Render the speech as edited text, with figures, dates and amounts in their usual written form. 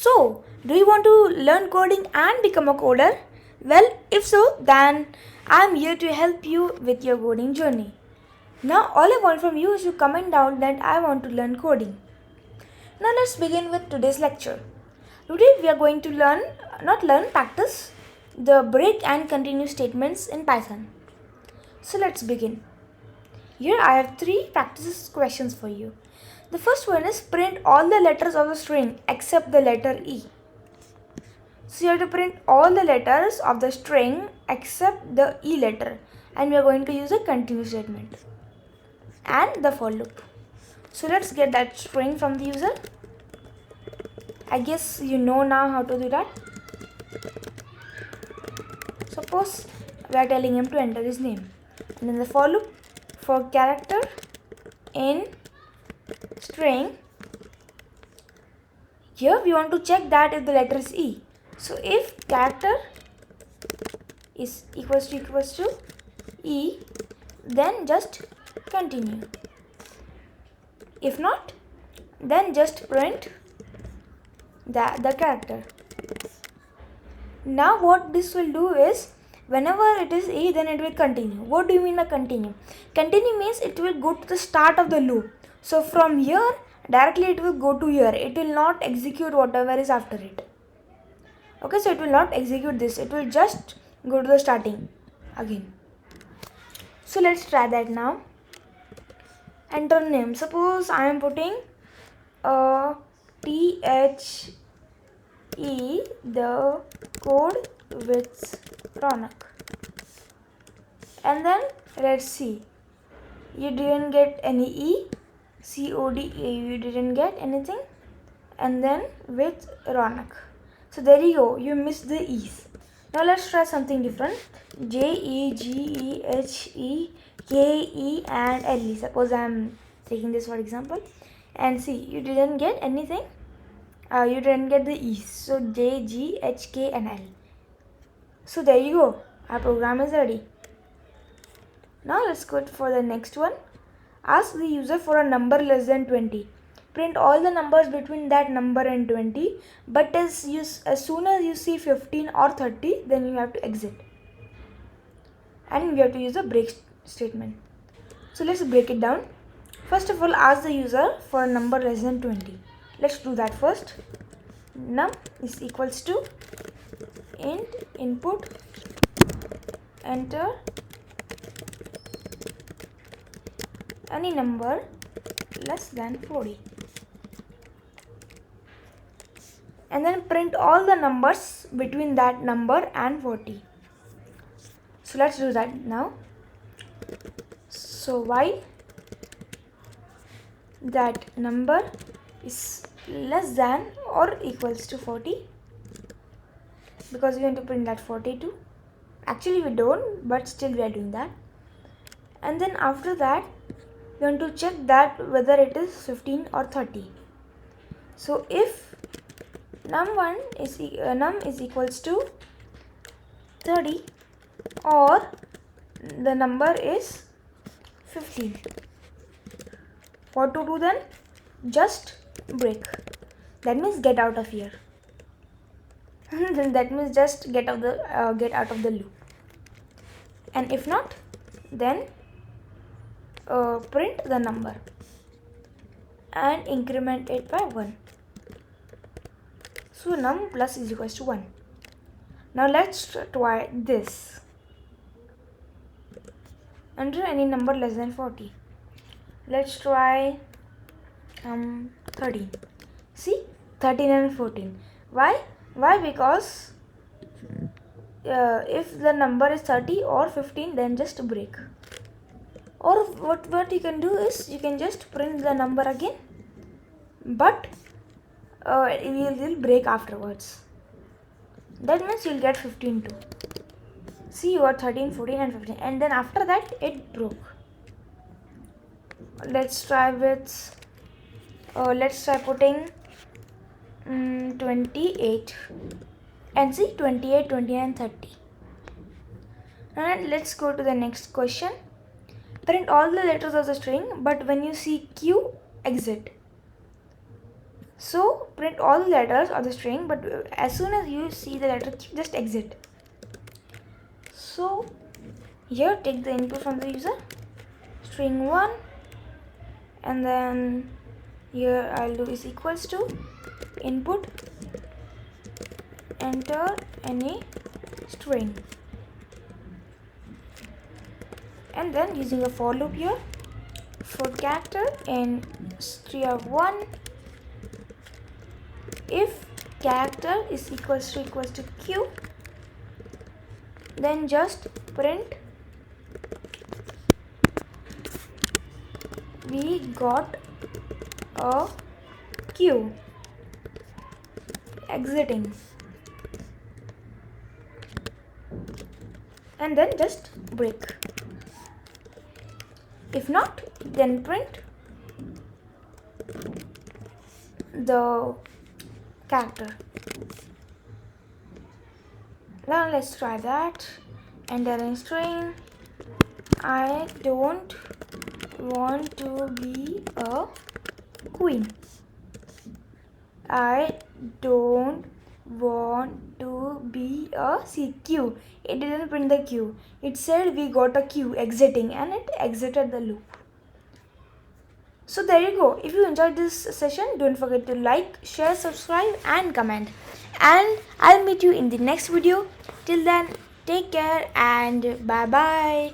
So, do you want to learn coding and become a coder? Well, if so, then I am here to help you with your coding journey. Now, all I want from you is to comment down that I want to learn coding. Now, let's begin with today's lecture. Today, we are going to practice the break and continue statements in Python. So, let's begin. Here, I have 3 practice questions for you. The first one is print all the letters of the string except the letter E. So you have to print all the letters of the string except the E letter, and we are going to use a continue statement and the for loop. So let's get that string from the user. I guess you know now how to do that. Suppose we are telling him to enter his name, and then the for loop for character in string. Here we want to check that if the letter is E. So if character is equals to E, then just continue. If not, then just print the character. Now what this will do is, whenever it is E, then it will continue. What do you mean by continue? Continue means it will go to the start of the loop. So from here, directly it will go to here. It will not execute whatever is after it. Okay, so it will not execute this. It will just go to the starting again. So let's try that now. Enter name. Suppose I am putting THE, the code with Ronak. And then let's see. You didn't get any E. CODE, you didn't get anything. And then with Ronak. So there you go, you missed the E's. Now let's try something different. JEGEHEKE and LE. Suppose I am taking this for example. And see, you didn't get anything. You didn't get the E's. So J, G, H, K and L. So there you go. Our program is ready. Now let's go for the next one. Ask the user for a number less than 20. Print all the numbers between that number and 20, but as soon as you see 15 or 30, then you have to exit. And we have to use a break statement. So let's break it down. First of all, ask the user for a number less than 20. Let's do that first. Num is equals to int input enter any number less than 40. And then print all the numbers between that number and 40. So let's do that now. So while that number is less than or equals to 40, because we want to print that 42. Actually we don't, but still we are doing that. And then after that, we want to check that whether it is 15 or 30. So if num is equals to 30 or the number is 15, what to do then? Just break. That means get out of here. That means just get out of the loop. And if not, then print the number and increment it by 1. So num plus is equals to 1. Now let's try this. Enter any number less than 40. Let's try 13. See, 13 and 14. Why? Because if the number is 30 or 15, then just break. Or what you can do is, you can just print the number again, but it will break afterwards. That means you'll get 15 too. See, you got 13, 14 and 15, and then after that it broke. Let's try with let's try putting 28 and see 28, 29, 30. And let's go to the next question. Print all the letters of the string, but when you see Q, exit. So print all the letters of the string, but as soon as you see the letter Q, just exit. So here take the input from the user, string 1, and then here I'll do is equals to input, enter any string, and then using a for loop here, for character in string of 1, if character is equals to Q, then just print we got a Q, exiting, and then just break. If not, then print the character. Now let's try that. Enter a string. I don't want to be a queen. I don't want to be a Q. It didn't print the Q. It said we got a Q, exiting, and it exited the loop. So there you go. If you enjoyed this session, don't forget to like, share, subscribe and comment. And I'll meet you in the next video. Till then, take care and bye bye.